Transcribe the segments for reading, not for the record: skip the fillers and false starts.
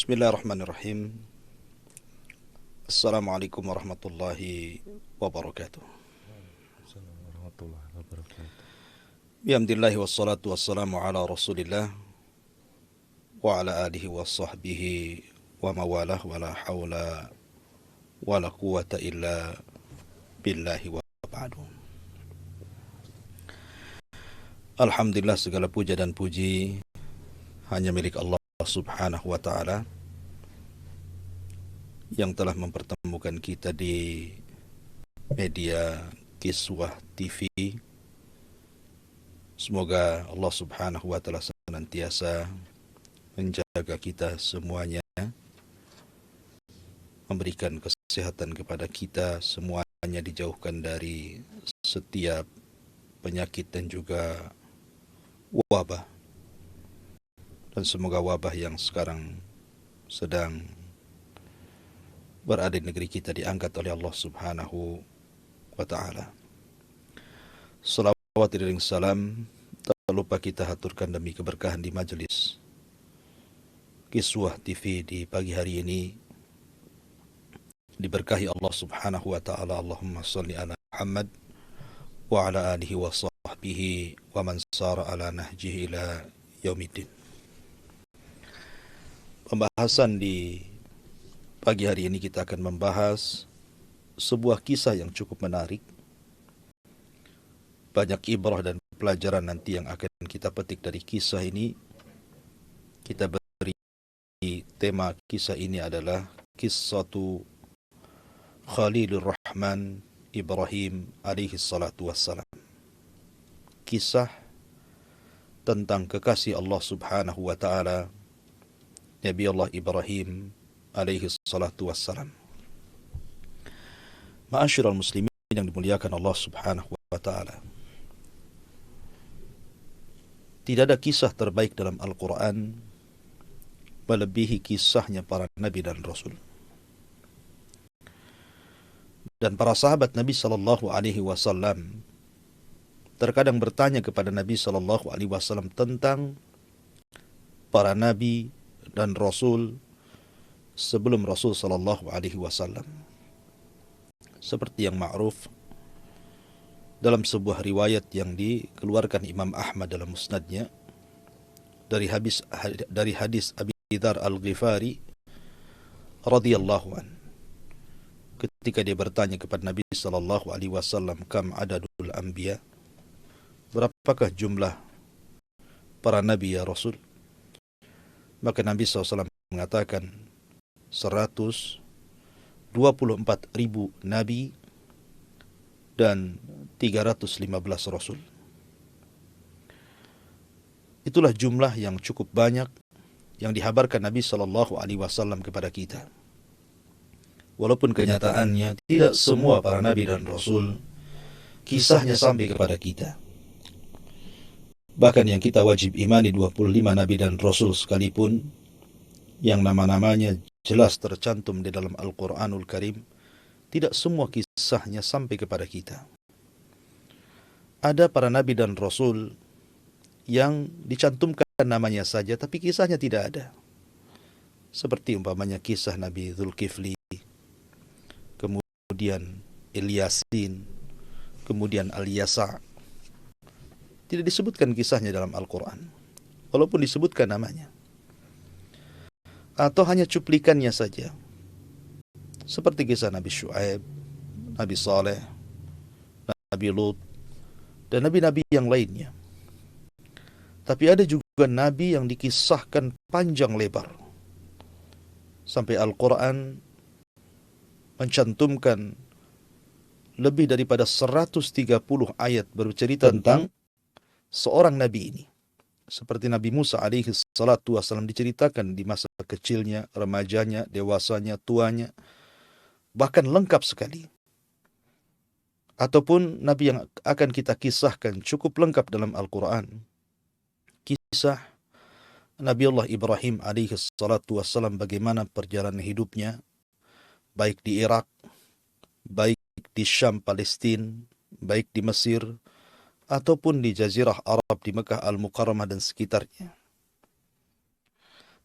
Bismillahirrahmanirrahim. Assalamualaikum warahmatullahi wabarakatuh. Waalaikumsalam warahmatullahi wabarakatuh. Bihamdillahi wassalatu wassalamu ala rasulillah wa ala alihi wa sahbihi wa mawalah wa la hawla wa la quwata illa billahi wa ba'du. Alhamdulillah, segala puja dan puji hanya milik Allah subhanahu wa ta'ala yang telah mempertemukan kita di media Kiswah TV. Semoga Allah subhanahu wa ta'ala senantiasa menjaga kita semuanya, memberikan kesehatan kepada kita semuanya, dijauhkan dari setiap penyakit dan juga wabah. Dan semoga wabah yang sekarang sedang berada di negeri kita diangkat oleh Allah subhanahu wa ta'ala. Salawat dan salam tak lupa kita haturkan demi keberkahan di majelis Kiswah TV di pagi hari ini. Diberkahi Allah subhanahu wa ta'ala. Allahumma salli ala Muhammad wa ala alihi wa sahbihi wa man sara ala nahjihi ila yaumiddin. Pembahasan di pagi hari ini kita akan membahas sebuah kisah yang cukup menarik. Banyak ibrah dan pelajaran nanti yang akan kita petik dari kisah ini. Kita beri tema kisah ini adalah Qissatu Khalilur Rahman Ibrahim alaihi salatu wassalam. Kisah tentang kekasih Allah subhanahu wa ta'ala, Nabi Allah Ibrahim alaihi salatu wassalam. Ma'asyiral muslimin yang dimuliakan Allah subhanahu wa ta'ala, tidak ada kisah terbaik dalam Al-Quran melebihi kisahnya para Nabi dan Rasul. Dan para sahabat Nabi sallallahu alaihi wasallam terkadang bertanya kepada Nabi sallallahu alaihi wasallam tentang para Nabi dan Rasul sebelum Rasul sallallahu alaihi wasallam. Seperti yang ma'ruf dalam sebuah riwayat yang dikeluarkan Imam Ahmad dalam musnadnya dari hadis Abi Dzar Al-Ghifari radhiyallahu an, ketika dia bertanya kepada Nabi sallallahu alaihi wasallam, kam adadul anbiya, berapakah jumlah para nabi ya Rasul? Maka Nabi SAW mengatakan 124.000 nabi dan 315 rasul. Itulah jumlah yang cukup banyak yang dihabarkan Nabi SAW kepada kita. Walaupun kenyataannya tidak semua para nabi dan rasul kisahnya sampai kepada kita. Bahkan yang kita wajib imani 25 nabi dan rasul sekalipun, yang nama-namanya jelas tercantum di dalam Al-Quranul Karim, tidak semua kisahnya sampai kepada kita. Ada para nabi dan rasul yang dicantumkan namanya saja, tapi kisahnya tidak ada. Seperti umpamanya kisah Nabi Dzulkifli, kemudian Ilyasin, kemudian Al-Yasa'. Tidak disebutkan kisahnya dalam Al-Quran, walaupun disebutkan namanya. Atau hanya cuplikannya saja. Seperti kisah Nabi Syuaib, Nabi Saleh, Nabi Lut, dan nabi-nabi yang lainnya. Tapi ada juga nabi yang dikisahkan panjang lebar. Sampai Al-Quran mencantumkan lebih daripada 130 ayat bercerita tentang seorang nabi ini. Seperti Nabi Musa alaihi salatu wassalam diceritakan di masa kecilnya, remajanya, dewasanya, tuanya, bahkan lengkap sekali. Ataupun nabi yang akan kita kisahkan cukup lengkap dalam Al-Quran. Kisah Nabi Allah Ibrahim alaihi salatu wassalam, bagaimana perjalanan hidupnya, baik di Irak, baik di Syam, Palestina, baik di Mesir, ataupun di Jazirah Arab, di Mekah Al-Mukarramah dan sekitarnya.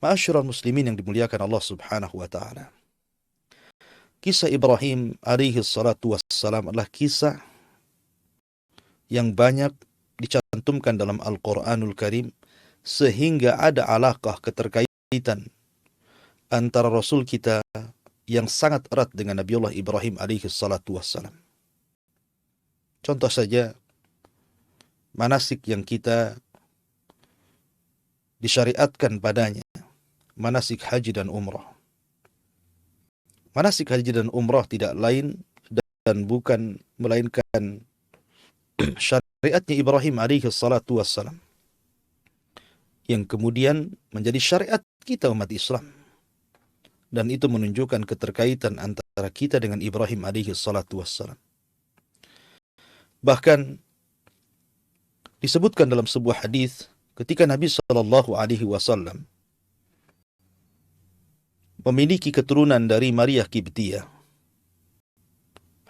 Ma'asyiral muslimin yang dimuliakan Allah Subhanahu wa taala. Kisah Ibrahim alaihi salatu wassalam adalah kisah yang banyak dicantumkan dalam Al-Qur'anul Karim sehingga ada alaqah keterkaitan antara Rasul kita yang sangat erat dengan Nabiullah Ibrahim alaihi salatu wassalam. Contoh saja manasik yang kita disyariatkan padanya, manasik haji dan umrah. Manasik haji dan umrah tidak lain dan bukan melainkan syariatnya Ibrahim alaihi salatu wassalam, yang kemudian menjadi syariat kita umat Islam. Dan itu menunjukkan keterkaitan antara kita dengan Ibrahim alaihi salatu wassalam. Bahkan disebutkan dalam sebuah hadis ketika Nabi sallallahu alaihi wasallam memiliki keturunan dari Maria Kibtiyah.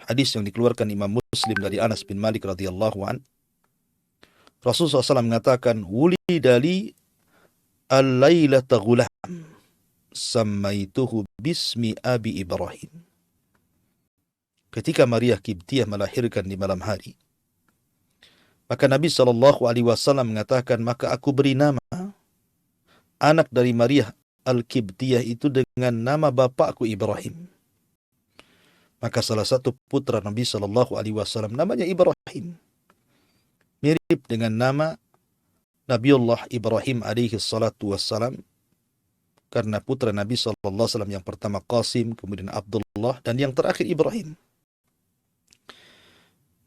Hadis yang dikeluarkan Imam Muslim dari Anas bin Malik radhiyallahu an. Rasulullah SAW mengatakan, "Wulida li al-lailata ghulam, sammaituhu bismi Abi Ibrahim." Ketika Maria Kibtiyah melahirkan di malam hari, maka Nabi SAW mengatakan, maka aku beri nama anak dari Maria Al-Kibtiyah itu dengan nama bapakku Ibrahim. Maka salah satu putra Nabi SAW namanya Ibrahim, mirip dengan nama Nabiullah Ibrahim alaihi salatu wassalam, karena putra Nabi SAW yang pertama Qasim, kemudian Abdullah, dan yang terakhir Ibrahim.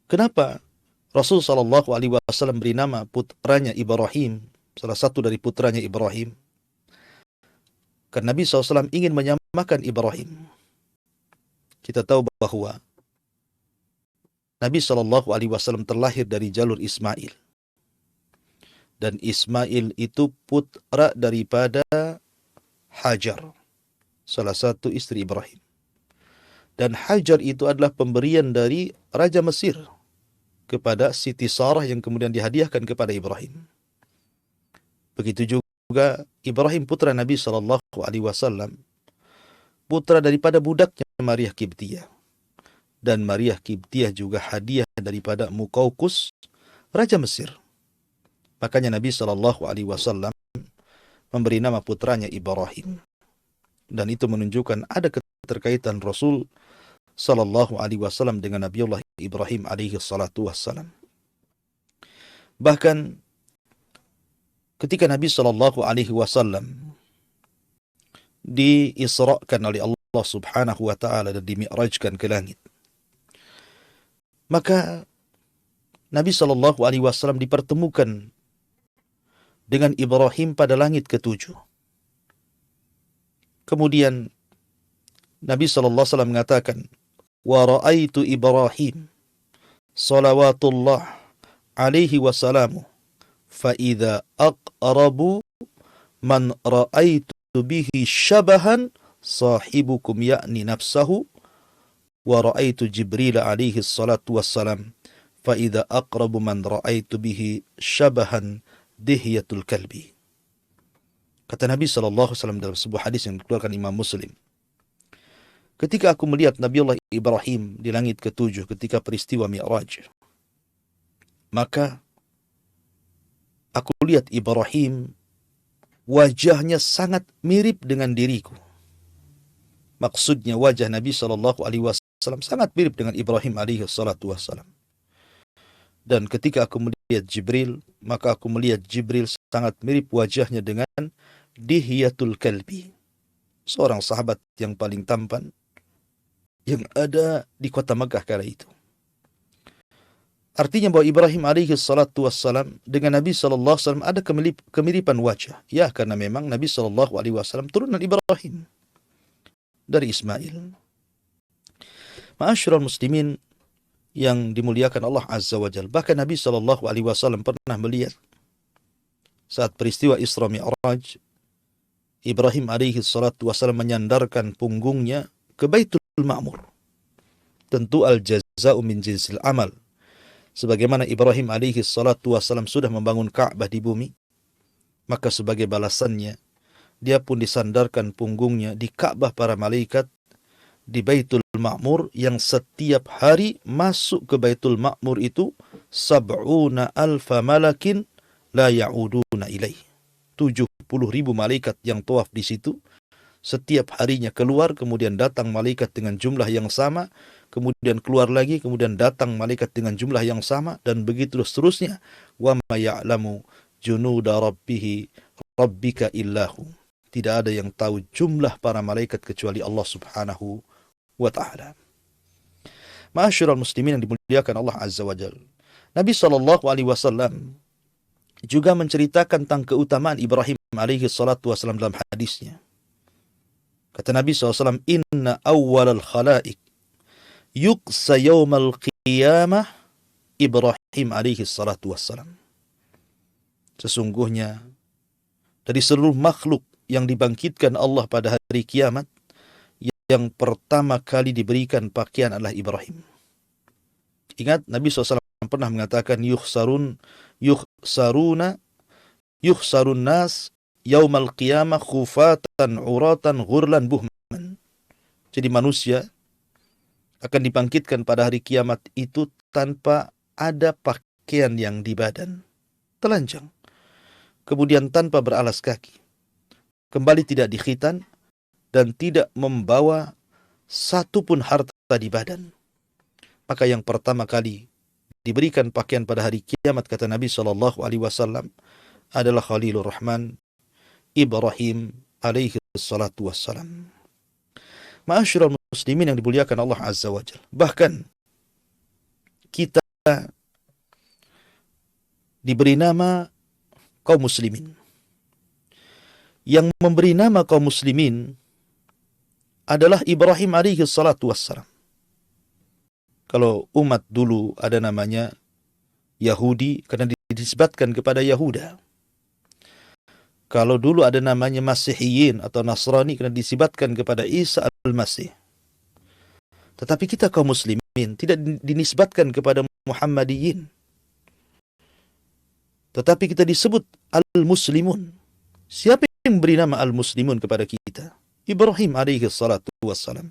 Kenapa Rasul SAW beri nama putranya Ibrahim, salah satu dari putranya Ibrahim? Karena Nabi SAW ingin menyamakan Ibrahim. Kita tahu bahwa Nabi SAW terlahir dari jalur Ismail. Dan Ismail itu putra daripada Hajar, salah satu istri Ibrahim. Dan Hajar itu adalah pemberian dari Raja Mesir kepada Siti Sarah yang kemudian dihadiahkan kepada Ibrahim. Begitu juga Ibrahim putra Nabi SAW, putra daripada budaknya Maria Kibtiyah. Dan Maria Kibtiyah juga hadiah daripada Muqawqis, Raja Mesir. Makanya Nabi SAW memberi nama putranya Ibrahim. Dan itu menunjukkan ada keterkaitan Rasul SAW dengan Nabiullah Ibrahim alaihi salatu wassalam. Bahkan ketika Nabi SAW diisrakan oleh Allah Subhanahu wa taala dan dimi'rajkan ke langit, maka Nabi SAW dipertemukan dengan Ibrahim pada langit ketujuh. Kemudian Nabi SAW mengatakan, "Wa ra'aitu Ibrahim salawatullah alaihi wasalamu fa idza aqrabu man ra'aitu bihi syabahan sahibukum ya'ni nafsahu wa ra'aitu Jibril alaihi salatu wassalam fa idza aqrabu man ra'aitu bihi syabahan dihyatul kalbi." Kata Nabi SAW dalam sebuah hadis yang dikeluarkan Imam Muslim, ketika aku melihat Nabiullah Ibrahim di langit ketujuh ketika peristiwa Mi'raj, maka aku lihat Ibrahim wajahnya sangat mirip dengan diriku. Maksudnya wajah Nabi SAW sangat mirip dengan Ibrahim alaihi salatu wassalam. Dan ketika aku melihat Jibril, maka aku melihat Jibril sangat mirip wajahnya dengan Dihyatul Kalbi, seorang sahabat yang paling tampan yang ada di kota Makkah kala itu. Artinya bahwa Ibrahim alaihi salatu wassalam dengan Nabi SAW ada kemiripan wajah. Ya, karena memang Nabi SAW turunan Ibrahim dari Ismail. Ma'asyiral muslimin yang dimuliakan Allah Azza wa Jalla. Bahkan Nabi SAW pernah melihat saat peristiwa Isra Mi'raj, Ibrahim alaihi salatu wassalam menyandarkan punggungnya ke Baitul Ma'mur. Tentu al-jaza'u min jinsil amal. Sebagaimana Ibrahim alaihi salatu wassalam sudah membangun Ka'bah di bumi, maka sebagai balasannya dia pun disandarkan punggungnya di Ka'bah para malaikat di Baitul Ma'mur, yang setiap hari masuk ke Baitul Ma'mur itu sab'una alfa malakin la ya'uduna ilaih. 70.000 malaikat yang tawaf di situ. Setiap harinya keluar, kemudian datang malaikat dengan jumlah yang sama, kemudian keluar lagi, kemudian datang malaikat dengan jumlah yang sama, dan begitu seterusnya. Wa ma ya'lamu junuda rabbika illahu. Tidak ada yang tahu jumlah para malaikat kecuali Allah Subhanahu wa ta'ala. Ma'asyiral muslimin yang dimuliakan Allah Azza wa Jalla. Nabi SAW juga menceritakan tentang keutamaan Ibrahim alaihi salatu wassalam dalam hadisnya. Kata Nabi SAW, Inna awwalal khalaik yuqsa yawmal qiyamah Ibrahim alaihi salatu wassalam. Sesungguhnya dari seluruh makhluk yang dibangkitkan Allah pada hari kiamat, yang pertama kali diberikan pakaian adalah Ibrahim. Ingat, Nabi SAW pernah mengatakan, yukhsarun nas yaumal qiyamah khufatan uratan ghurlan buhman. Jadi manusia akan dibangkitkan pada hari kiamat itu tanpa ada pakaian yang di badan, telanjang, kemudian tanpa beralas kaki, kembali tidak dikhitan, dan tidak membawa satupun harta di badan. Maka yang pertama kali diberikan pakaian pada hari kiamat, kata Nabi SAW, adalah Khalilur Rahman Ibrahim alaihi salatu wassalam. Ma'asyiral muslimin yang dimuliakan Allah Azza wa Jalla. Bahkan kita diberi nama kaum muslimin. Yang memberi nama kaum muslimin adalah Ibrahim alaihi salatu wassalam. Kalau umat dulu ada namanya Yahudi karena dinisbatkan kepada Yahuda. Kalau dulu ada namanya Masihiyin atau Nasrani karena disibatkan kepada Isa al-Masih. Tetapi kita kaum muslimin tidak dinisbatkan kepada Muhammadiyin. Tetapi kita disebut al-muslimun. Siapa yang beri nama al-muslimun kepada kita? Ibrahim alaihi salatu wassalam.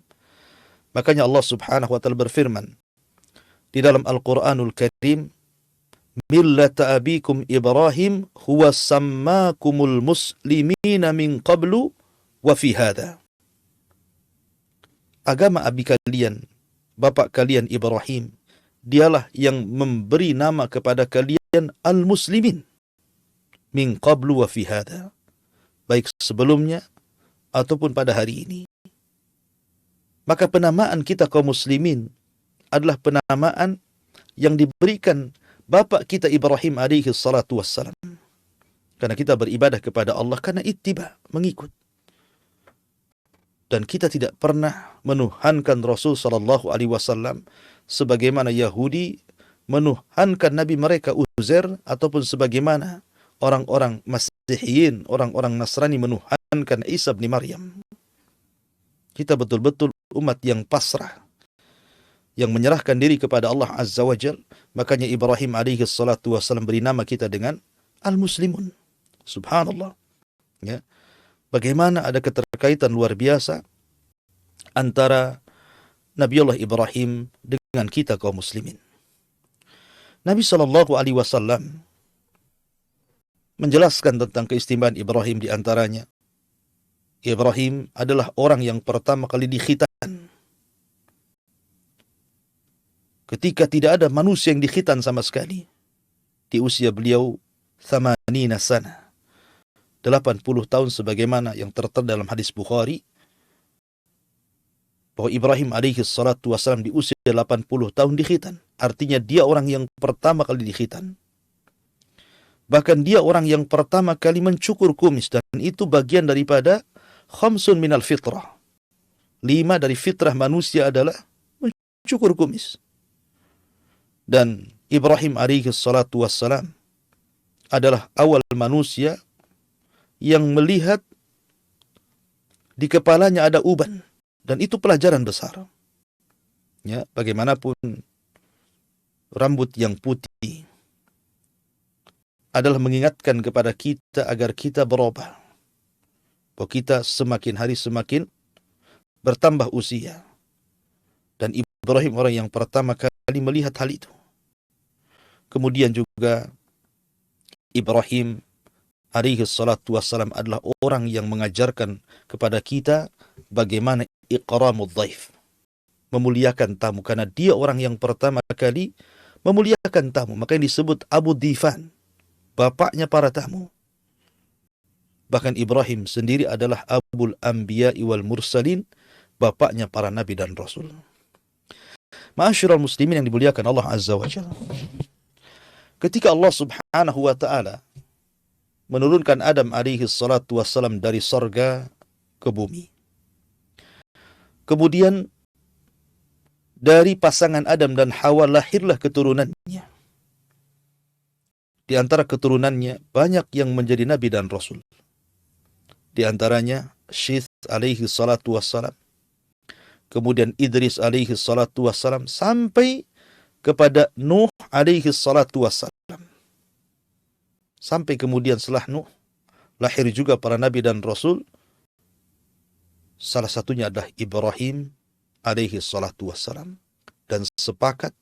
Makanya Allah Subhanahu wa ta'ala berfirman di dalam Al-Quranul Karim, millata abikum Ibrahim huwa sammakumul muslimina min qablu wa fi hadha. Agama abi kalian, bapak kalian Ibrahim, dialah yang memberi nama kepada kalian al-muslimin min qablu wa fi hadha, baik sebelumnya ataupun pada hari ini. Maka penamaan kita kaum muslimin adalah penamaan yang diberikan bapak kita Ibrahim alaihi salatu wassalam. Karena kita beribadah kepada Allah karena ittiba, mengikut. Dan kita tidak pernah menuhankan Rasul sallallahu alaihi wasallam sebagaimana Yahudi menuhankan nabi mereka Uzair, ataupun sebagaimana orang-orang Masihiyin, orang-orang Nasrani menuhankan Isa bin Maryam. Kita betul-betul umat yang pasrah, yang menyerahkan diri kepada Allah Azza wa Jal. Makanya Ibrahim alaihi salatu wassalam beri nama kita dengan al-muslimun. Subhanallah. Ya. Bagaimana ada keterkaitan luar biasa antara Nabiullah Ibrahim dengan kita kaum muslimin. Nabi SAW menjelaskan tentang keistimewaan Ibrahim, di antaranya Ibrahim adalah orang yang pertama kali dikhitan. Ketika tidak ada manusia yang dikhitan sama sekali. Di usia beliau 80 sana. 80 tahun sebagaimana yang tertera dalam hadis Bukhari. Bahwa Ibrahim alaihi salatu wassalam di usia 80 tahun dikhitan. Artinya dia orang yang pertama kali dikhitan. Bahkan dia orang yang pertama kali mencukur kumis. Dan itu bagian daripada khamsun minal fitrah. 5 dari fitrah manusia adalah mencukur kumis. Dan Ibrahim alaihi salatu wassalam adalah awal manusia yang melihat di kepalanya ada uban. Dan itu pelajaran besar. Ya, bagaimanapun rambut yang putih adalah mengingatkan kepada kita agar kita berubah. bahwa kita semakin hari semakin bertambah usia. Dan Ibrahim orang yang pertama kali melihat hal itu. Kemudian juga Ibrahim alaihi salatu wassalam adalah orang yang mengajarkan kepada kita bagaimana ikramul dhaif, memuliakan tamu, karena dia orang yang pertama kali memuliakan tamu. Makanya disebut Abu Difan, bapaknya para tamu. Bahkan Ibrahim sendiri adalah Abul Anbiya wal Mursalin, bapaknya para nabi dan rasul. Ma'asyiral muslimin yang dimuliakan Allah Azza wa Jalla. Ketika Allah Subhanahu wa taala menurunkan Adam alaihi salatu wassalam dari sorga ke bumi. Kemudian dari pasangan Adam dan Hawa lahirlah keturunannya. Di antara keturunannya banyak yang menjadi nabi dan rasul. Di antaranya Syith alaihi salatu wassalam, kemudian Idris alaihi salatu wassalam, sampai kepada Nuh alaihi salatu wassalam. Sampai kemudian setelah Nuh lahir juga para nabi dan rasul. Salah satunya adalah Ibrahim alaihi salatu wassalam. Dan sepakat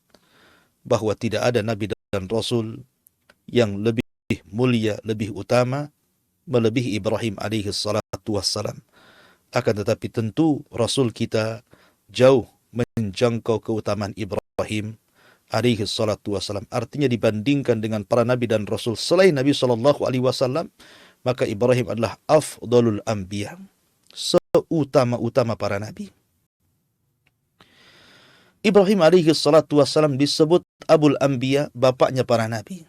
bahwa tidak ada nabi dan rasul yang lebih mulia, lebih utama melebihi Ibrahim alaihi salatu wassalam. Akan tetapi tentu Rasul kita jauh menjangkau keutamaan Ibrahim alaihi salatu wassalam. Artinya dibandingkan dengan para nabi dan rasul selain Nabi sallallahu alaihi wasallam, maka Ibrahim adalah afdalul anbiya, seutama-utama para nabi. Ibrahim alaihi salatu wassalam disebut Abul Anbiya, bapaknya para nabi.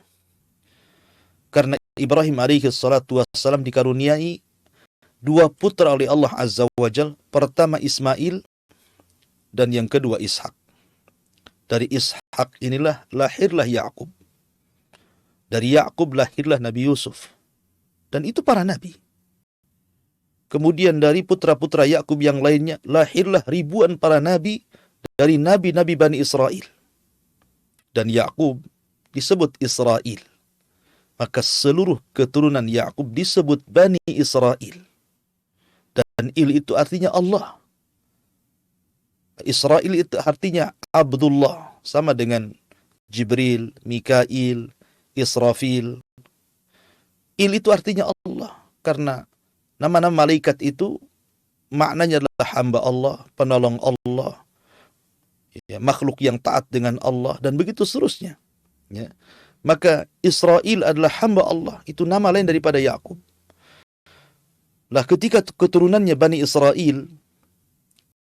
Karena Ibrahim alaihi salatu wassalam dikaruniai dua putra oleh Allah Azza wa Jal. Pertama Ismail dan yang kedua Ishak. Dari Ishak inilah lahirlah Yakub. Dari Yakub lahirlah Nabi Yusuf. Dan itu para nabi. Kemudian dari putra-putra Yakub yang lainnya lahirlah ribuan para nabi dari nabi-nabi Bani Israel. Dan Yakub disebut Israel. Maka seluruh keturunan Yakub disebut Bani Israel. Dan Il itu artinya Allah. Israel itu artinya Abdullah. Sama dengan Jibril, Mikail, Israfil. Il itu artinya Allah. Karena nama-nama malaikat itu maknanya adalah hamba Allah, penolong Allah, ya, makhluk yang taat dengan Allah, dan begitu seterusnya. Ya. Maka Israel adalah hamba Allah. Itu nama lain daripada Yakub. Lah ketika keturunannya Bani Israel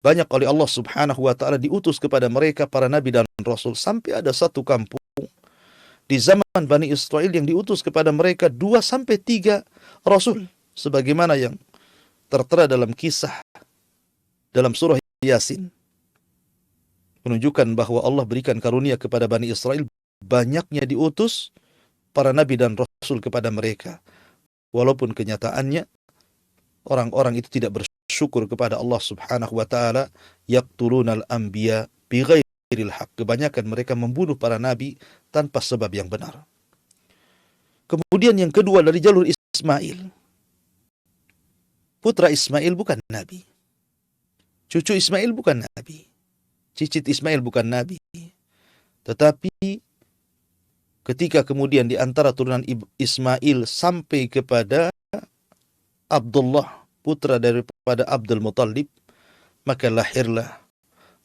banyak oleh Allah Subhanahu wa taala diutus kepada mereka para nabi dan rasul, sampai ada satu kampung di zaman Bani Israel yang diutus kepada mereka 2 sampai 3 rasul, sebagaimana yang tertera dalam kisah dalam surah Yasin, menunjukkan bahwa Allah berikan karunia kepada Bani Israel, banyaknya diutus para nabi dan rasul kepada mereka. Walaupun kenyataannya orang-orang itu tidak bersyukur kepada Allah Subhanahu wa taala, yaqtulunal anbiya bighairil haq. Kebanyakan mereka membunuh para nabi tanpa sebab yang benar. Kemudian yang kedua dari jalur Ismail. Putra Ismail bukan nabi. Cucu Ismail bukan nabi. Cicit Ismail bukan nabi. Tetapi ketika kemudian di antara turunan Ismail sampai kepada Abdullah, putra daripada Abdul Muttalib, maka lahirlah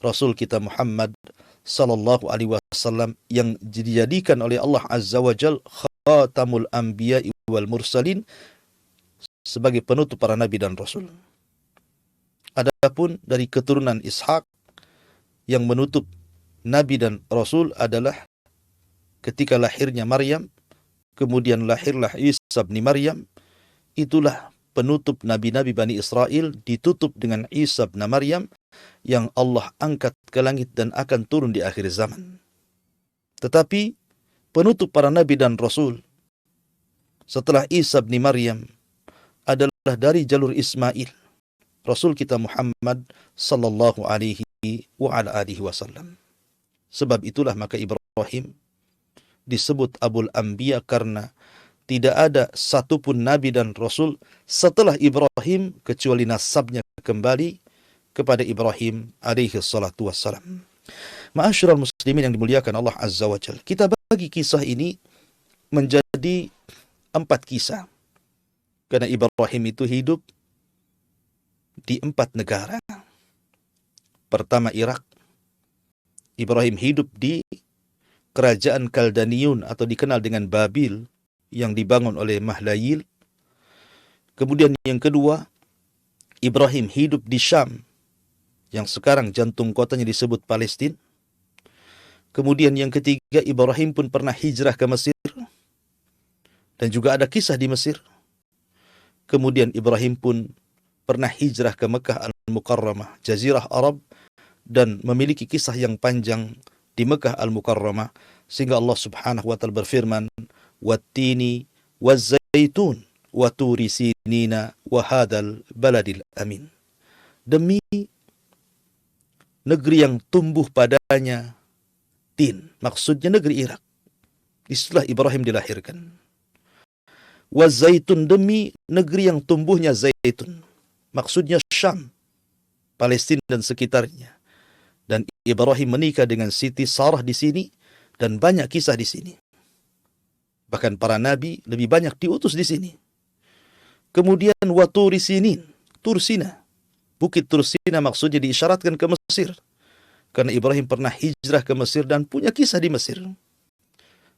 Rasul kita Muhammad sallallahu alaihi wasallam yang dijadikan oleh Allah Azza wa Jal khatamul anbiya wal mursalin, sebagai penutup para nabi dan rasul. Adapun dari keturunan Ishak yang menutup nabi dan rasul adalah ketika lahirnya Maryam, kemudian lahirlah Isa bin Maryam. Itulah penutup nabi-nabi Bani Israel, ditutup dengan Isa bin Maryam yang Allah angkat ke langit dan akan turun di akhir zaman. Tetapi penutup para nabi dan rasul setelah Isa bin Maryam adalah dari jalur Ismail, Rasul kita Muhammad sallallahu alaihi wa ala alihi wasallam. Sebab itulah maka Ibrahim disebut Abul Anbiya, karena tidak ada satupun nabi dan rasul setelah Ibrahim kecuali nasabnya kembali kepada Ibrahim alaihi salatu wassalam. Ma'asyiral muslimin yang dimuliakan Allah Azza wa Jalla, kita bagi kisah ini menjadi 4 kisah. Karena Ibrahim itu hidup di 4 negara. Pertama, Irak. Ibrahim hidup di kerajaan Kaldaniun atau dikenal dengan Babil yang dibangun oleh Mahlayil. Kemudian yang kedua, Ibrahim hidup di Syam yang sekarang jantung kotanya disebut Palestina. Kemudian yang ketiga, Ibrahim pun pernah hijrah ke Mesir dan juga ada kisah di Mesir. Kemudian Ibrahim pun pernah hijrah ke Mekah Al-Mukarramah, Jazirah Arab, dan memiliki kisah yang panjang di Mekah Al-Mukarramah, sehingga Allah Subhanahu wa taala berfirman, "Wattini waz-zaitun wa turi sinina wa hadzal baladil amin." Demi negeri yang tumbuh padanya tin, maksudnya negeri Irak. Istilah Ibrahim dilahirkan. Waz-zaitun, demi negeri yang tumbuhnya zaitun, maksudnya Syam, Palestina dan sekitarnya. Dan Ibrahim menikah dengan Siti Sarah di sini, dan banyak kisah di sini. Bahkan para nabi lebih banyak diutus di sini. Kemudian Waturi Sinin, Tursina. Bukit Tursina maksudnya diisyaratkan ke Mesir. Karena Ibrahim pernah hijrah ke Mesir dan punya kisah di Mesir.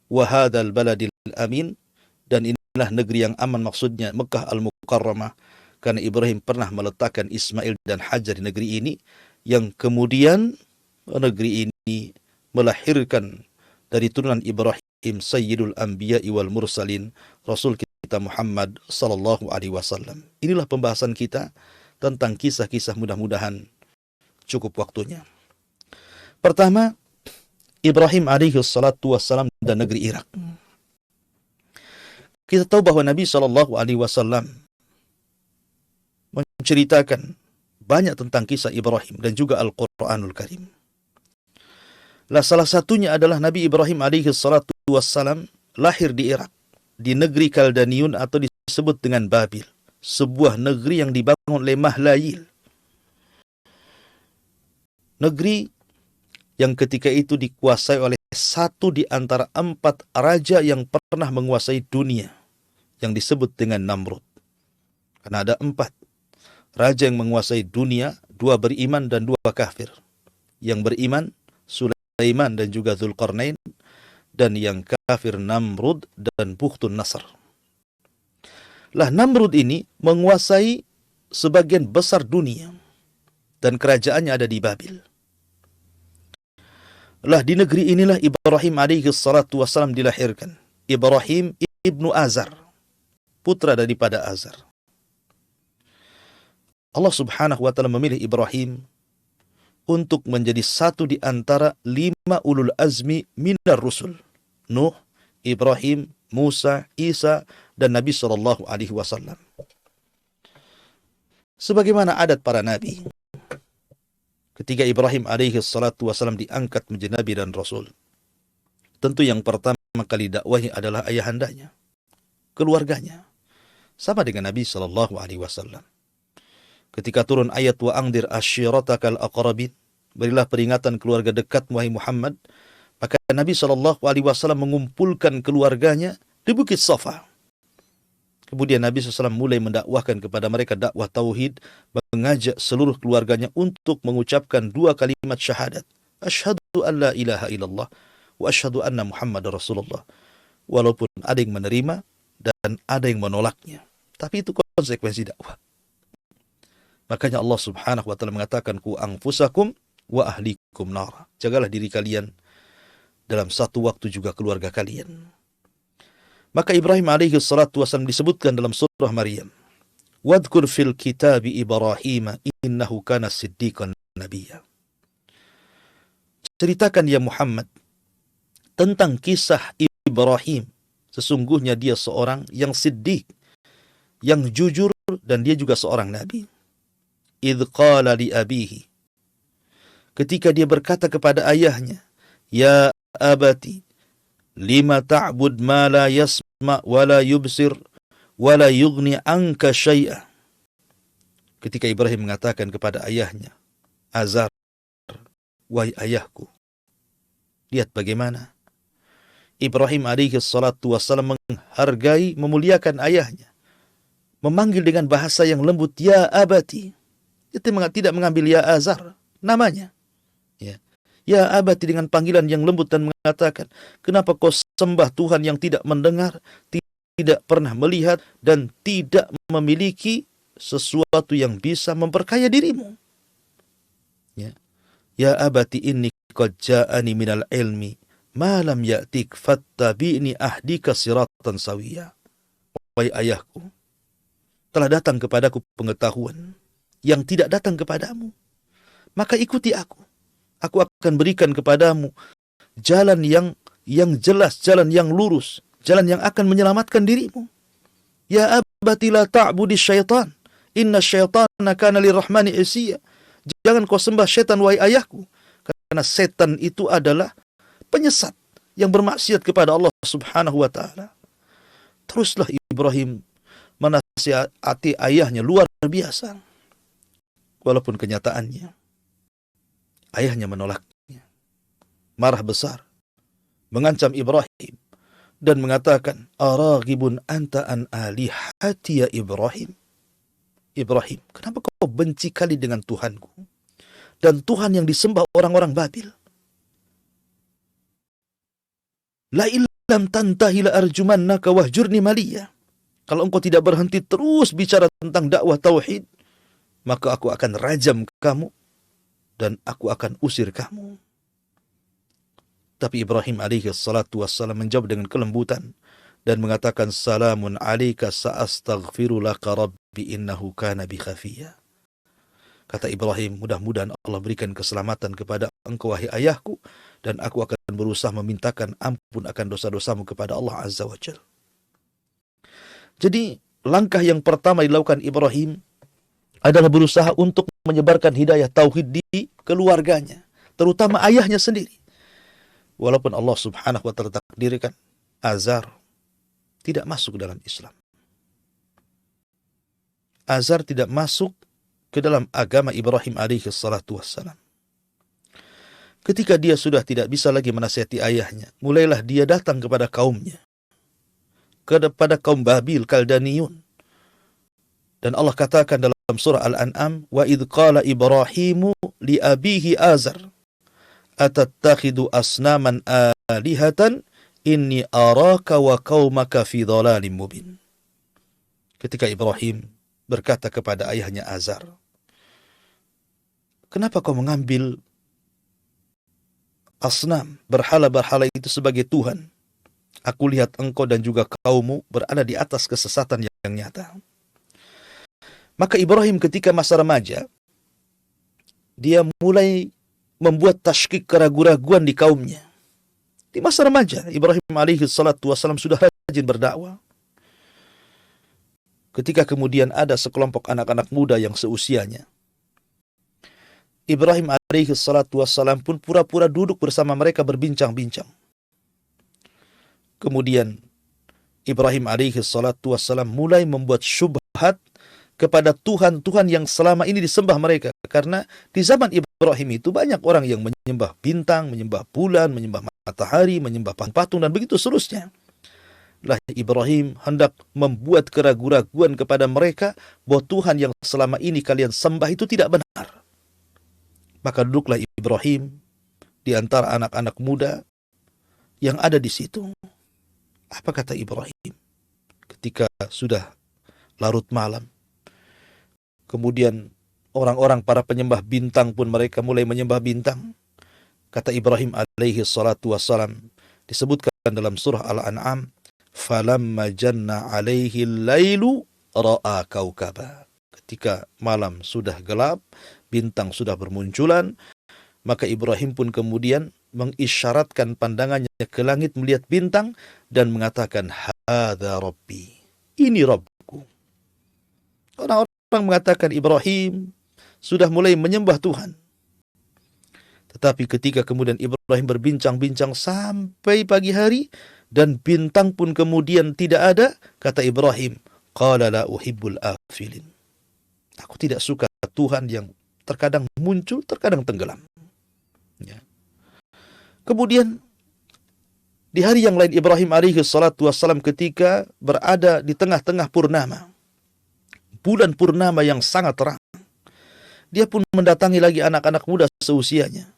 Wahadal baladil amin, dan inilah negeri yang aman, maksudnya Mekah Al-Mukarramah. Karena Ibrahim pernah meletakkan Ismail dan Hajar di negeri ini, yang kemudian negeri ini melahirkan dari turunan Ibrahim Sayyidul Anbiya wal Mursalin, Rasul kita Muhammad sallallahu alaihi wasallam. Inilah pembahasan kita tentang kisah-kisah, mudah-mudahan cukup waktunya. Pertama, Ibrahim alaihi salatu wassalam dan negeri Irak. Kita tahu bahwa Nabi sallallahu alaihi wasallam menceritakan banyak tentang kisah Ibrahim dan juga Al-Quranul Karim. Salah satunya adalah Nabi Ibrahim alaihi salatu wassalam lahir di Irak, di negeri Kaldaniun atau disebut dengan Babil, sebuah negeri yang dibangun oleh Mahlayil. Negeri yang ketika itu dikuasai oleh satu di antara 4 raja yang pernah menguasai dunia, yang disebut dengan Namrud. Karena ada 4 raja yang menguasai dunia, 2 beriman dan 2 kafir. Yang beriman Sulaiman dan juga Dzulqarnain, dan yang kafir Namrud dan Bukhtun Nasr. Namrud ini menguasai sebagian besar dunia dan kerajaannya ada di Babil. Di negeri inilah Ibrahim alaihi salatu wassalam dilahirkan. Ibrahim ibnu Azar, putra daripada Azar. Allah Subhanahu wa taala memilih Ibrahim untuk menjadi satu di antara 5 ulul azmi minar rusul. Nuh, Ibrahim, Musa, Isa, dan Nabi sallallahu alaihi wasallam. Sebagaimana adat para nabi, ketika Ibrahim alaihi salatu wasallam diangkat menjadi nabi dan rasul, tentu yang pertama kali dakwahnya adalah ayahandanya, keluarganya. Sama dengan Nabi sallallahu alaihi wasallam. Ketika turun ayat wa angdir asyiratakal aqrabin, berilah peringatan keluarga dekat wahai Muhammad, maka Nabi sallallahu alaihi wasallam mengumpulkan keluarganya di Bukit Safa. Kemudian Nabi SAW mulai mendakwahkan kepada mereka dakwah tauhid, mengajak seluruh keluarganya untuk mengucapkan 2 kalimat syahadat. Asyhadu an la ilaha illallah wa asyhadu anna Muhammadar Rasulullah. Walaupun ada yang menerima dan ada yang menolaknya, tapi itu konsekuensi dakwah. Makanya Allah Subhanahu wa taala mengatakan, ku anfusakum wa ahlikum nar. Jagalah diri kalian, dalam satu waktu juga keluarga kalian. Maka Ibrahim alaihi salatu wasallam disebutkan dalam surah Maryam, wadhkur fil kitabi Ibrahim innahu kana siddiqan nabiyya. Ceritakan ya Muhammad tentang kisah Ibrahim, sesungguhnya dia seorang yang siddiq, yang jujur, dan dia juga seorang nabi. Idh qala li abihi, ketika dia berkata kepada ayahnya, ya abati lima ta'bud ma la yasma yasma wa la yubsir wa la yughni anka syai'a. Ketika Ibrahim mengatakan kepada ayahnya, Azar, wahai ayahku. Lihat bagaimana Ibrahim alaihi salatu wassalam menghargai, memuliakan ayahnya. Memanggil dengan bahasa yang lembut, ya abati. Itu tidak mengambil ya Azar, namanya. Ya abati dengan panggilan yang lembut dan mengatakan, kenapa kau sembah Tuhan yang tidak mendengar, tidak pernah melihat, dan tidak memiliki sesuatu yang bisa memperkaya dirimu. Ya abati inni qad ja'ani minal ilmi ma lam ya'tik fattabi'ni ahdika siratan sawiyya. Wahai ayahku, telah datang kepadaku pengetahuan yang tidak datang kepadamu. Maka ikuti aku. Aku akan berikan kepadamu jalan yang jelas, jalan yang lurus, jalan yang akan menyelamatkan dirimu. Ya abati la ta'budi syaitan, inna syaitana kana lirrahmani isya. Jangan kau sembah syaitan, wahai ayahku, karena setan itu adalah penyesat yang bermaksiat kepada Allah Subhanahu wa taala. Teruslah Ibrahim menasihati ayahnya luar biasa. Walaupun kenyataannya ayahnya menolaknya, marah besar, mengancam Ibrahim dan mengatakan, "Araghibun anta an alihati ya Ibrahim?" Ibrahim, kenapa kau benci kali dengan Tuhanku dan Tuhan yang disembah orang-orang Babil? La illam tantahi la arjumannaka wahjurni maliya. Kalau engkau tidak berhenti terus bicara tentang dakwah tauhid, maka aku akan rajam kamu dan aku akan usir kamu. Tapi Ibrahim alaihi salatu wassalam menjawab dengan kelembutan dan mengatakan, salamun alaika sa'astaghfiru laka rabbi innahu kana bi khafiyya. Kata Ibrahim, mudah-mudahan Allah berikan keselamatan kepada engkau wahai ayahku, dan aku akan berusaha memintakan ampun akan dosa-dosamu kepada Allah Azza wa Jalla. Jadi langkah yang pertama dilakukan Ibrahim adalah berusaha untuk menyebarkan hidayah tauhid di keluarganya, terutama ayahnya sendiri. Walaupun Allah Subhanahu wa taala takdirkan Azar tidak masuk dalam Islam. Azar tidak masuk ke dalam agama Ibrahim alaihi salatu wassalam. Ketika dia sudah tidak bisa lagi menasihati ayahnya, mulailah dia datang kepada kaumnya, kepada kaum Babil Kaldaniyun. Dan Allah katakan dalam surah Al-An'am, wa idh qala Ibrahimu li abihi Azar atattakhidu asnaman alihatan inni araka wa qaumaka fi dhalalim mubin. Ketika Ibrahim berkata kepada ayahnya Azar, kenapa kau mengambil asnam, berhala-berhala itu sebagai Tuhan? Aku lihat engkau dan juga kaummu berada di atas kesesatan yang nyata. Maka Ibrahim ketika masa remaja, dia mulai membuat tashkik, keraguan-raguan di kaumnya. Di masa remaja, Ibrahim alaihi salatu wassalam sudah rajin berdakwah. Ketika kemudian ada sekelompok anak-anak muda yang seusianya, Ibrahim alaihi salatu wassalam pun pura-pura duduk bersama mereka berbincang-bincang. Kemudian Ibrahim alaihi salatu wassalam mulai membuat syubhat kepada Tuhan-Tuhan yang selama ini disembah mereka. Karena di zaman Ibrahim itu banyak orang yang menyembah bintang, menyembah bulan, menyembah matahari, menyembah patung, dan begitu seterusnya. Lah Ibrahim hendak membuat keraguan-raguan kepada mereka bahwa Tuhan yang selama ini kalian sembah itu tidak benar. Maka duduklah Ibrahim di antara anak-anak muda yang ada di situ. Apa kata Ibrahim ketika sudah larut malam? Kemudian orang-orang para penyembah bintang pun mereka mulai menyembah bintang. Kata Ibrahim alaihi salatu wassalam, disebutkan dalam surah Al-An'am, falamma janna alaihi lailu ra'a kaukaba. Ketika malam sudah gelap, bintang sudah bermunculan, maka Ibrahim pun kemudian mengisyaratkan pandangannya ke langit melihat bintang dan mengatakan, hadza rabbi, ini Rabbku. Orang-orang mengatakan Ibrahim sudah mulai menyembah Tuhan. Tetapi ketika kemudian Ibrahim berbincang-bincang sampai pagi hari, dan bintang pun kemudian tidak ada, kata Ibrahim, qala la uhibbul afilin. Aku tidak suka Tuhan yang terkadang muncul, terkadang tenggelam. Ya. Kemudian di hari yang lain Ibrahim alaihi salatu wassalam ketika berada di tengah-tengah purnama, bulan purnama yang sangat terang, dia pun mendatangi lagi anak-anak muda seusianya.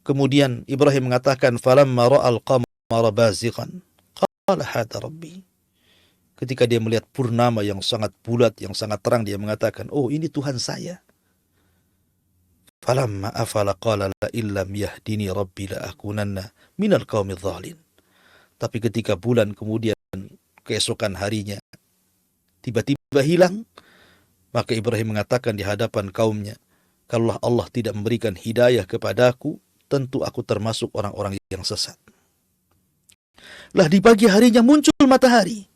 Kemudian Ibrahim mengatakan, falamma ra'al qamara bazighan qala hadha rabbi. Ketika dia melihat purnama yang sangat bulat, yang sangat terang, dia mengatakan, oh ini Tuhan saya. Falamma afala qala la illam yahdini rabbi la akunanna minal qaumidh dhalin. Tapi ketika bulan kemudian keesokan harinya tiba-tiba hilang, maka Ibrahim mengatakan di hadapan kaumnya, kalau Allah tidak memberikan hidayah kepadaku, tentu aku termasuk orang-orang yang sesat. Lah di pagi harinya muncul matahari.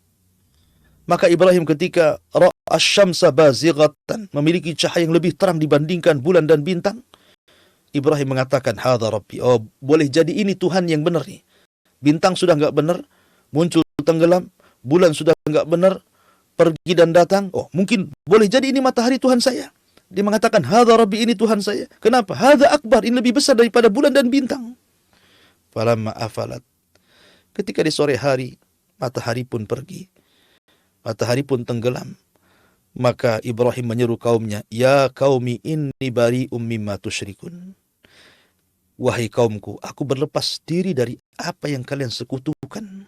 Maka Ibrahim ketika ra'a syamsa bazighatan, memiliki cahaya yang lebih terang dibandingkan bulan dan bintang, Ibrahim mengatakan, hadza rabbi. Oh, boleh jadi ini Tuhan yang benar nih. Bintang sudah enggak benar, muncul tenggelam, bulan sudah enggak benar, pergi dan datang. Oh, mungkin boleh jadi ini matahari Tuhan saya. Dia mengatakan, hadza rabbi, ini Tuhan saya. Kenapa? Hadza akbar, ini lebih besar daripada bulan dan bintang. Falamma afalat. Ketika di sore hari, matahari pun pergi. Matahari pun tenggelam. Maka Ibrahim menyeru kaumnya, ya qaumi inni bari'um mimma tusyrikun. Wahai kaumku, aku berlepas diri dari apa yang kalian sekutukan.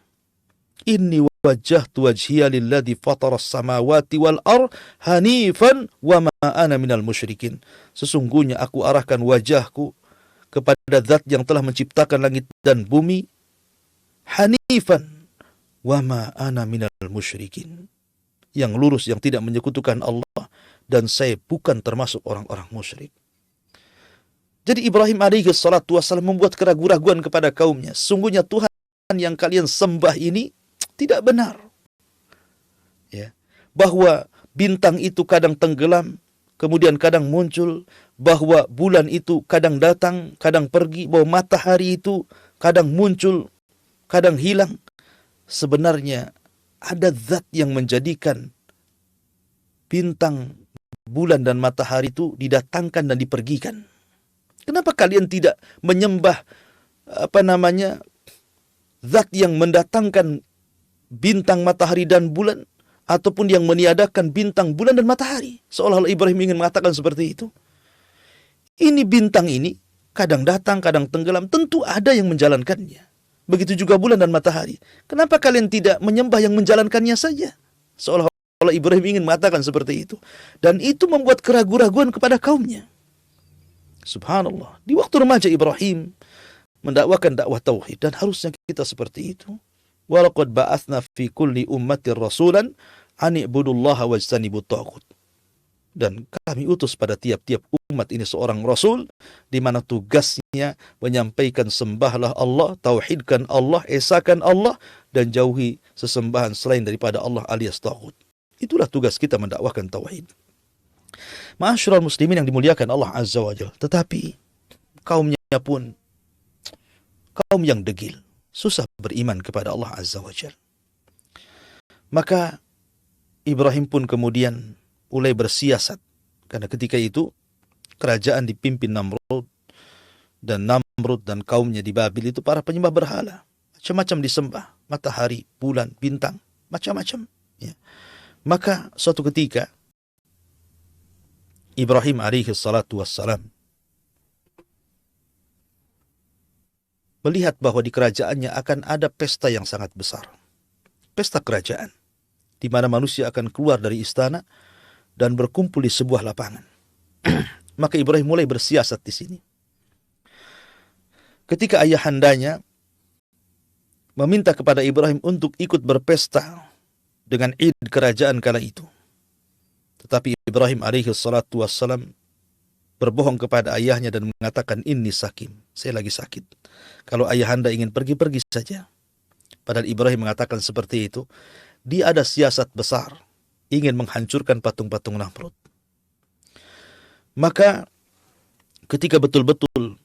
Inni wajjahtu wajhiya lilladzi fataras samawati wal ard hanifan wa ma ana minal musyrikin. Sesungguhnya aku arahkan wajahku kepada zat yang telah menciptakan langit dan bumi, hanifan wa ma ana minal musyrikin, yang lurus, yang tidak menyekutukan Allah, dan saya bukan termasuk orang-orang musyrik. Jadi Ibrahim alaihi salatu wassalam membuat keraguan-raguan kepada kaumnya. Sungguhnya Tuhan yang kalian sembah ini tidak benar. Ya, bahwa bintang itu kadang tenggelam, kemudian kadang muncul, bahwa bulan itu kadang datang, kadang pergi, bahwa matahari itu kadang muncul, kadang hilang. Sebenarnya ada zat yang menjadikan bintang, bulan dan matahari itu didatangkan dan dipergikan. Kenapa kalian tidak menyembah zat yang mendatangkan bintang, matahari dan bulan, ataupun yang meniadakan bintang, bulan dan matahari? Seolah-olah Ibrahim ingin mengatakan seperti itu. Ini bintang ini kadang datang, kadang tenggelam, tentu ada yang menjalankannya. Begitu juga bulan dan matahari. Kenapa kalian tidak menyembah yang menjalankannya saja? Seolah-olah Ibrahim ingin mengatakan seperti itu. Dan itu membuat keraguan-raguan kepada kaumnya. Subhanallah. Di waktu remaja Ibrahim mendakwakan dakwah tauhid, dan harusnya kita seperti itu. Walaqad ba'atsna fi kulli ummatir rasulan an i'budullaha wajtanibut taghut. Dan kami utus pada tiap-tiap umat ini seorang rasul, di mana tugasnya menyampaikan sembahlah Allah, tauhidkan Allah, esakan Allah, dan jauhi sesembahan selain daripada Allah alias taghut. Itulah tugas kita mendakwahkan tauhid. Ma'asyiral muslimin yang dimuliakan Allah Azza wa Jalla. Tetapi kaumnya pun kaum yang degil, susah beriman kepada Allah Azza wa Jalla. Maka Ibrahim pun kemudian mulai bersiasat, karena ketika itu kerajaan dipimpin Namrud, dan Namrud dan kaumnya di Babil itu para penyembah berhala, macam-macam disembah, matahari, bulan, bintang, macam-macam. Ya. Maka suatu ketika Ibrahim alaihi salatu wassalam melihat bahwa di kerajaannya akan ada pesta yang sangat besar, pesta kerajaan, di mana manusia akan keluar dari istana dan berkumpul di sebuah lapangan. Maka Ibrahim mulai bersiasat di sini. Ketika ayahandanya meminta kepada Ibrahim untuk ikut berpesta dengan id kerajaan kala itu, tetapi Ibrahim alaihi salatu wassalam berbohong kepada ayahnya dan mengatakan, inni sakim, saya lagi sakit. Kalau ayahanda ingin pergi-pergi saja. Padahal Ibrahim mengatakan seperti itu. Dia ada siasat besar, ingin menghancurkan patung-patung Namrud. Maka ketika betul-betul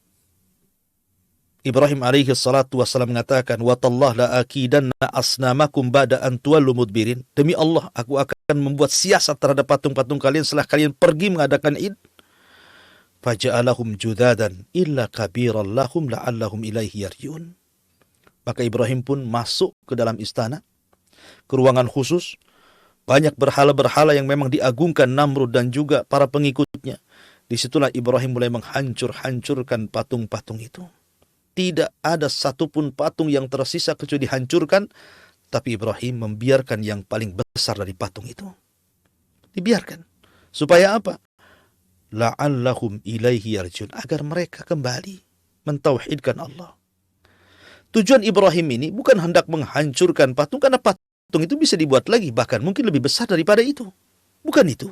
Ibrahim alaihi salatu wassalam mengatakan, "Wa tallah la akidanna asnamakum ba'da an tuwallu mudbirin." Demi Allah, aku akan membuat siasat terhadap patung-patung kalian setelah kalian pergi mengadakan Id. Faja'alahum judadan illa kabiran lahum la'allahum ilaihi yarji'un. Maka Ibrahim pun masuk ke dalam istana, ke ruangan khusus. Banyak berhala-berhala yang memang diagungkan Namrud dan juga para pengikutnya. Disitulah Ibrahim mulai menghancurkan patung-patung itu. Tidak ada satupun patung yang tersisa kecuali dihancurkan. Tapi Ibrahim membiarkan yang paling besar dari patung itu. Dibiarkan. Supaya apa? La'allahum ilaihi yarjun. Agar mereka kembali mentauhidkan Allah. Tujuan Ibrahim ini bukan hendak menghancurkan patung. Karena patung itu bisa dibuat lagi. Bahkan mungkin lebih besar daripada itu. Bukan itu.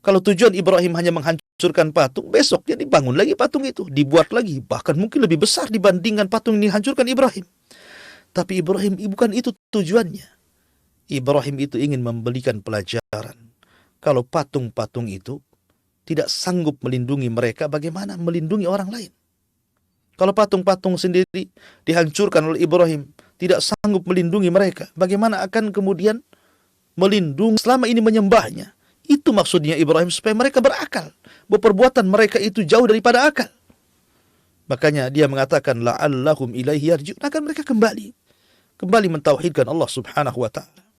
Kalau tujuan Ibrahim hanya menghancurkan patung, besok dia dibangun lagi patung itu, dibuat lagi, bahkan mungkin lebih besar dibandingkan patung yang dihancurkan Ibrahim. Tapi Ibrahim bukan itu tujuannya. Ibrahim itu ingin memberikan pelajaran. Kalau patung-patung itu tidak sanggup melindungi mereka, bagaimana melindungi orang lain? Kalau patung-patung sendiri dihancurkan oleh Ibrahim, tidak sanggup melindungi mereka, bagaimana akan kemudian melindungi selama ini menyembahnya? Itu maksudnya Ibrahim, supaya mereka berakal. Bahwa perbuatan mereka itu jauh daripada akal. Makanya dia mengatakan, la'allahum ilaihi yarji'un, akan mereka kembali mentauhidkan Allah subhanahu wa ta'ala.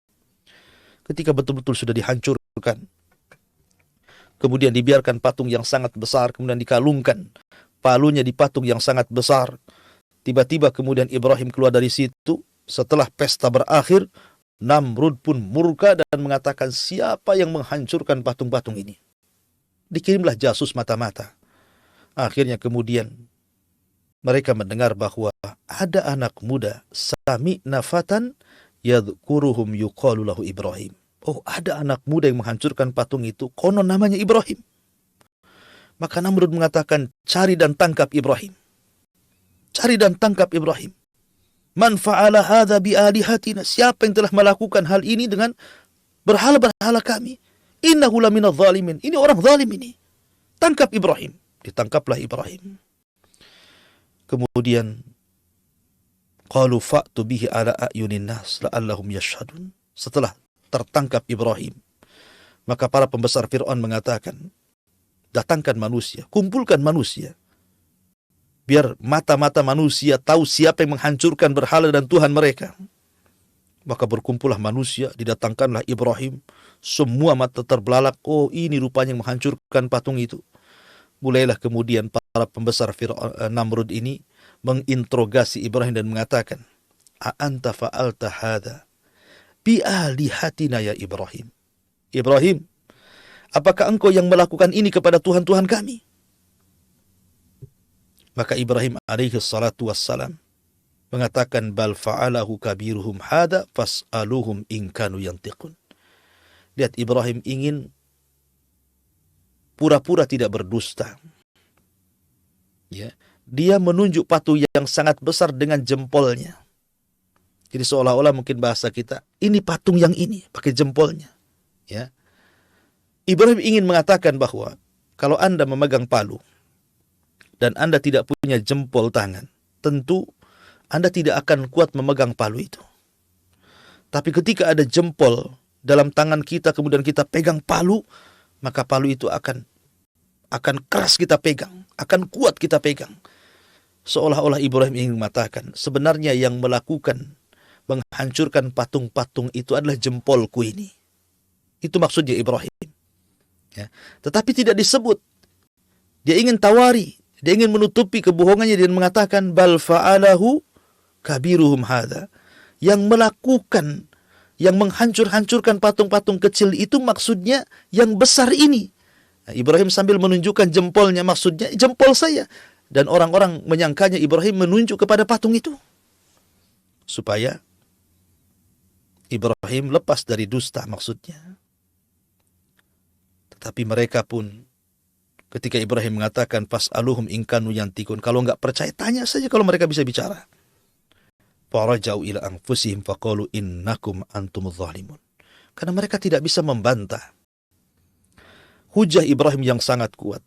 Ketika betul-betul sudah dihancurkan, kemudian dibiarkan patung yang sangat besar, kemudian dikalungkan palunya di patung yang sangat besar. Tiba-tiba kemudian Ibrahim keluar dari situ. Setelah pesta berakhir, Namrud pun murka dan mengatakan, siapa yang menghancurkan patung-patung ini? Dikirimlah jasus mata-mata. Akhirnya kemudian mereka mendengar bahwa ada anak muda, sami'na fatan yadhkuruhum yuqalu lahu Ibrahim. Oh, ada anak muda yang menghancurkan patung itu, konon namanya Ibrahim. Maka Namrud mengatakan, cari dan tangkap Ibrahim. Cari dan tangkap Ibrahim. Man fa'ala hadza bi alihatina, siapa yang telah melakukan hal ini dengan berhala-berhala kami? Innahu laminadh zalimin, ini orang zalim ini. Tangkap Ibrahim. Ditangkaplah Ibrahim. Kemudian qalu fa'tu bihi ala a'yunin nas la'allahum yashhadun. Setelah tertangkap Ibrahim, maka para pembesar Fir'aun mengatakan, datangkan manusia, kumpulkan manusia, biar mata-mata manusia tahu siapa yang menghancurkan berhala dan Tuhan mereka. Maka berkumpullah manusia, didatangkanlah Ibrahim. Semua mata terbelalak, oh ini rupanya yang menghancurkan patung itu. Mulailah kemudian para pembesar Namrud ini menginterogasi Ibrahim dan mengatakan, a'anta fa'alta hadha bi alihatina ya Ibrahim. Ibrahim, apakah engkau yang melakukan ini kepada Tuhan-Tuhan kami? Maka Ibrahim alaihi salatu wassalam mengatakan, bal fa'alahu kabiruhum hada fas'aluhum in kanu yantiqun. Lihat, Ibrahim ingin pura-pura tidak berdusta. Ya, dia menunjuk patung yang sangat besar dengan jempolnya. Jadi seolah-olah mungkin bahasa kita, ini patung yang ini, pakai jempolnya. Ya. Ibrahim ingin mengatakan bahwa kalau Anda memegang palu dan Anda tidak punya jempol tangan, tentu Anda tidak akan kuat memegang palu itu. Tapi ketika ada jempol dalam tangan kita, kemudian kita pegang palu, maka palu itu akan keras kita pegang, akan kuat kita pegang. Seolah-olah Ibrahim ingin mengatakan, sebenarnya yang melakukan menghancurkan patung-patung itu adalah jempolku ini. Itu maksudnya Ibrahim. Ya. Tetapi tidak disebut. Dia ingin tawari, dia ingin menutupi kebohongannya dan mengatakan, bal fa'alahu kabiruhum hadha. Yang melakukan, yang menghancur-hancurkan patung-patung kecil itu maksudnya yang besar ini. Nah, Ibrahim sambil menunjukkan jempolnya, maksudnya jempol saya. Dan orang-orang menyangkanya Ibrahim menunjuk kepada patung itu. Supaya Ibrahim lepas dari dusta maksudnya. Tetapi mereka pun ketika Ibrahim mengatakan fas'aluhum in kanu yantikun, kalau enggak percaya tanya saja kalau mereka bisa bicara. Farajau ila anfusihim faqalu innakum antumudz zalimun. Karena mereka tidak bisa membantah hujah Ibrahim yang sangat kuat.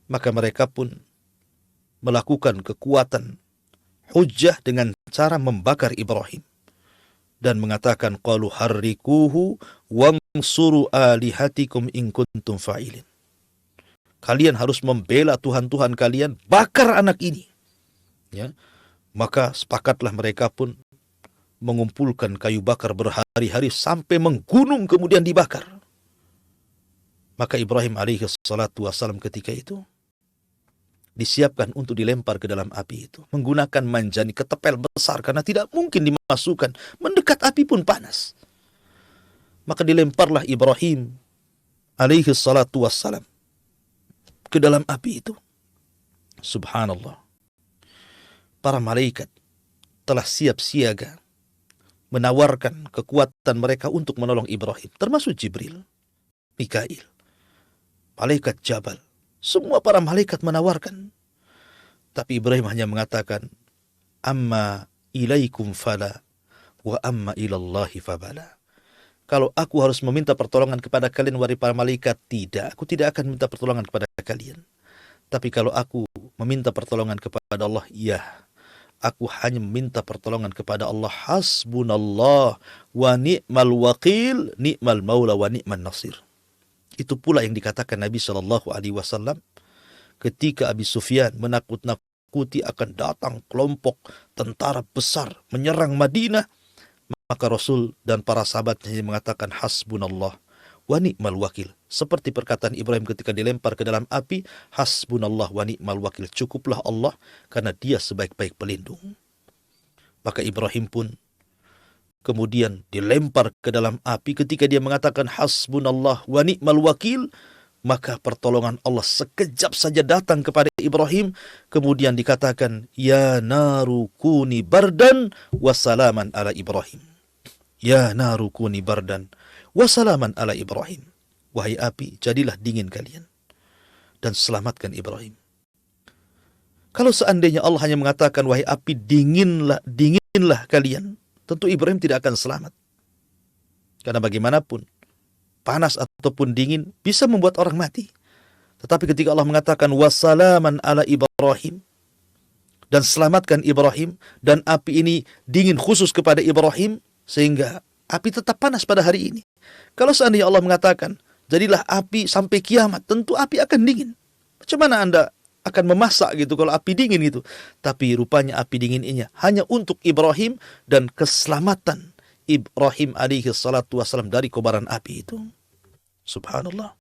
Maka mereka pun melakukan kekuatan hujjah dengan cara membakar Ibrahim dan mengatakan qalu harrikuhu wansuru alihatikum in kuntum fa'ilin. Kalian harus membela Tuhan-Tuhan kalian, bakar anak ini. Ya. Maka sepakatlah mereka pun mengumpulkan kayu bakar berhari-hari sampai menggunung kemudian dibakar. Maka Ibrahim alaihi salatu wassalam ketika itu disiapkan untuk dilempar ke dalam api itu. Menggunakan manjani ketepel besar karena tidak mungkin dimasukkan. Mendekat api pun panas. Maka dilemparlah Ibrahim alaihi salatu wassalam ke dalam api itu. Subhanallah. Para malaikat telah siap siaga menawarkan kekuatan mereka untuk menolong Ibrahim. Termasuk Jibril, Mikail, malaikat Jabal. Semua para malaikat menawarkan. Tapi Ibrahim hanya mengatakan, amma ilaikum fala, wa amma ilallahi fabala. Kalau aku harus meminta pertolongan kepada kalian, wahai para malaikat, tidak. Aku tidak akan minta pertolongan kepada kalian. Tapi kalau aku meminta pertolongan kepada Allah, ya. Aku hanya meminta pertolongan kepada Allah. Hasbunallah wa ni'mal wakil, ni'mal maula wa ni'man nasir. Itu pula yang dikatakan Nabi SAW ketika Abi Sufyan menakut-nakuti akan datang kelompok tentara besar menyerang Madinah. Maka Rasul dan para sahabatnya mengatakan hasbunallah wa ni'mal wakil. Seperti perkataan Ibrahim ketika dilempar ke dalam api, hasbunallah wa ni'mal wakil. Cukuplah Allah karena dia sebaik-baik pelindung. Maka Ibrahim pun kemudian dilempar ke dalam api. Ketika dia mengatakan hasbunallah wa ni'mal wakil, maka pertolongan Allah sekejap saja datang kepada Ibrahim. Kemudian dikatakan, ya naru kuni bardan wassalaman ala Ibrahim. Ya naru kuni bardan wassalaman ala Ibrahim. Wahai api, jadilah dingin kalian dan selamatkan Ibrahim. Kalau seandainya Allah hanya mengatakan, wahai api, dinginlah kalian, tentu Ibrahim tidak akan selamat. Karena bagaimanapun, panas ataupun dingin bisa membuat orang mati. Tetapi ketika Allah mengatakan wassalaman ala Ibrahim, dan selamatkan Ibrahim, dan api ini dingin khusus kepada Ibrahim, sehingga api tetap panas pada hari ini. Kalau seandainya Allah mengatakan jadilah api sampai kiamat, tentu api akan dingin. Macam mana Anda akan memasak gitu kalau api dingin gitu? Tapi rupanya api dingin ini hanya untuk Ibrahim dan keselamatan Ibrahim alaihi salatu wassalam dari kobaran api itu. Subhanallah.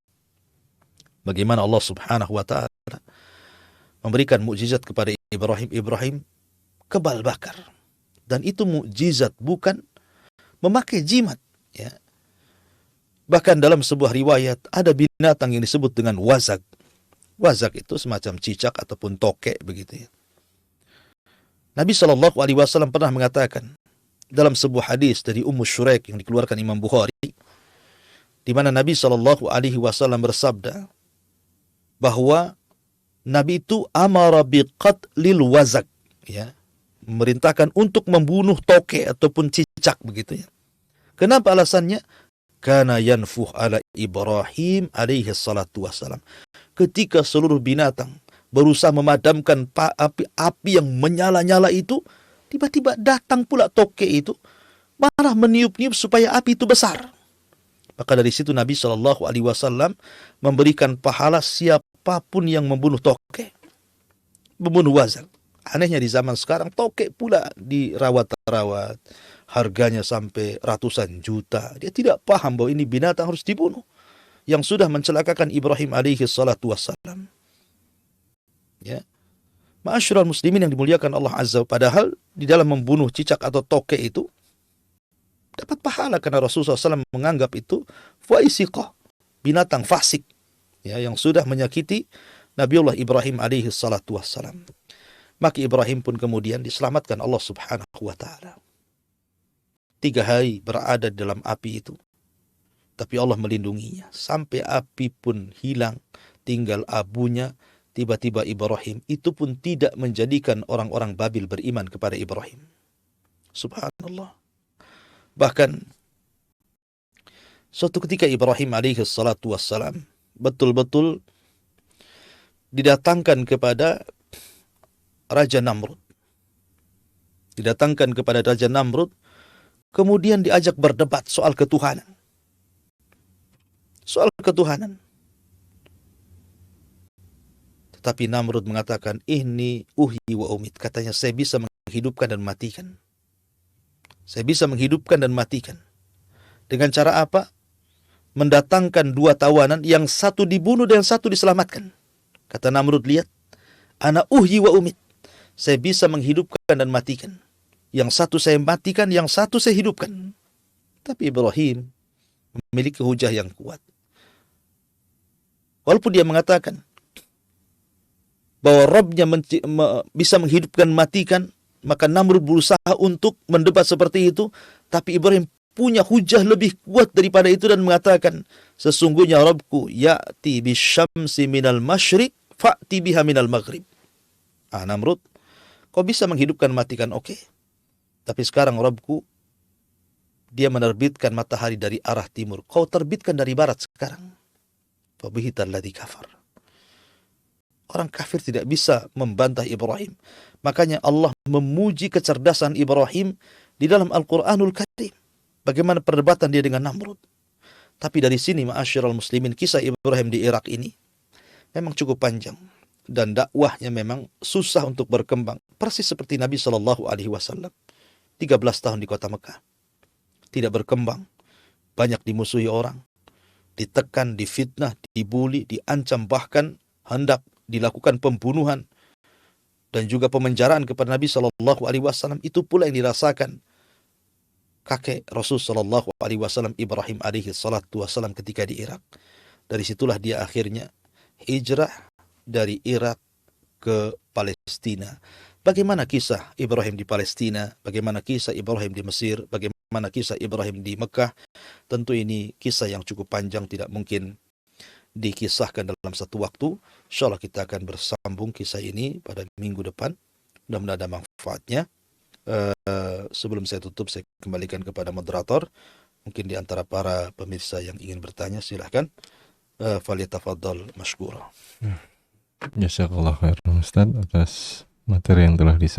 Bagaimana Allah subhanahu wa ta'ala memberikan mukjizat kepada Ibrahim. Ibrahim kebal bakar. Dan itu mukjizat, bukan memakai jimat. Ya. Bahkan dalam sebuah riwayat ada binatang yang disebut dengan wazak. Wazak itu semacam cicak ataupun tokek begitu ya. Nabi SAW pernah mengatakan dalam sebuah hadis dari Ummu Shuraik yang dikeluarkan Imam Bukhari, di mana Nabi SAW bersabda bahwa Nabi itu amara biqatlil wazak, ya, memerintahkan untuk membunuh tokek ataupun cicak begitu ya. Kenapa alasannya? Kana yanfuh ala Ibrahim alaihi salatu wassalam. Ketika seluruh binatang berusaha memadamkan api yang menyala-nyala itu, tiba-tiba datang pula tokek itu, malah meniup-niup supaya api itu besar. Maka dari situ Nabi SAW memberikan pahala siapapun yang membunuh tokek, membunuh wazak. Anehnya di zaman sekarang tokek pula dirawat-rawat, harganya sampai ratusan juta. Dia tidak paham bahwa ini binatang harus dibunuh, yang sudah mencelakakan Ibrahim alaihi salatu wassalam. Ya. Ma'asyiral muslimin yang dimuliakan Allah Azza, padahal di dalam membunuh cicak atau tokek itu dapat pahala karena Rasulullah SAW menganggap itu faisiqah, binatang fasik, ya, yang sudah menyakiti Nabiullah Ibrahim alaihi salatu wassalam. Maka Ibrahim pun kemudian diselamatkan Allah subhanahu wa ta'ala. 3 hari berada dalam api itu, tapi Allah melindunginya. Sampai api pun hilang, tinggal abunya. Tiba-tiba Ibrahim itu pun tidak menjadikan orang-orang Babil beriman kepada Ibrahim. Subhanallah. Bahkan suatu ketika Ibrahim alaihi salatu wassalam betul-betul didatangkan kepada Raja Namrud. Didatangkan kepada Raja Namrud, kemudian diajak berdebat soal ketuhanan. Soal ketuhanan. Tetapi Namrud mengatakan, ini uhyi wa umit. Katanya, saya bisa menghidupkan dan mematikan. Saya bisa menghidupkan dan mematikan. Dengan cara apa? Mendatangkan dua tawanan, yang satu dibunuh dan yang satu diselamatkan. Kata Namrud, lihat, ana uhyi wa umit. Saya bisa menghidupkan dan matikan. Yang satu saya matikan, yang satu saya hidupkan. Tapi Ibrahim memiliki hujah yang kuat. Walaupun dia mengatakan bahwa Rabbnya bisa menghidupkan, matikan, maka Namrud berusaha untuk mendebat seperti itu. Tapi Ibrahim punya hujah lebih kuat daripada itu dan mengatakan, sesungguhnya Rabbku ya'ti bisyamsi minal masyriq fa'ti biha minal maghrib. Namrud, kau bisa menghidupkan, matikan, oke. Tapi sekarang Rabbku, dia menerbitkan matahari dari arah timur. Kau terbitkan dari barat sekarang. Fabihital ladzi kafar. Orang kafir tidak bisa membantah Ibrahim. Makanya Allah memuji kecerdasan Ibrahim di dalam Al-Quranul Karim. Bagaimana perdebatan dia dengan Namrud. Tapi dari sini, ma'asyiral muslimin, kisah Ibrahim di Irak ini memang cukup panjang. Dan dakwahnya memang susah untuk berkembang. Persis seperti Nabi SAW. 13 tahun di kota Mekah. Tidak berkembang. Banyak dimusuhi orang. Ditekan, difitnah, dibuli, diancam, bahkan hendak dilakukan pembunuhan. Dan juga pemenjaraan kepada Nabi SAW. Itu pula yang dirasakan kakek Rasul SAW, Ibrahim alaihissalam, ketika di Irak. Dari situlah dia akhirnya hijrah dari Irak ke Palestina. Bagaimana kisah Ibrahim di Palestina? Bagaimana kisah Ibrahim di Mesir? Bagaimana kisah Ibrahim di Mekah? Tentu ini kisah yang cukup panjang, tidak mungkin dikisahkan dalam satu waktu. InsyaAllah kita akan bersambung kisah ini pada minggu depan. Mudah-mudahan ada manfaatnya. Sebelum saya tutup, saya kembalikan kepada moderator. Mungkin di antara para pemirsa yang ingin bertanya, silahkan. Falyatafaddal mashkura. Jazakallah khairan Ustaz atas materi yang telah disampaikan.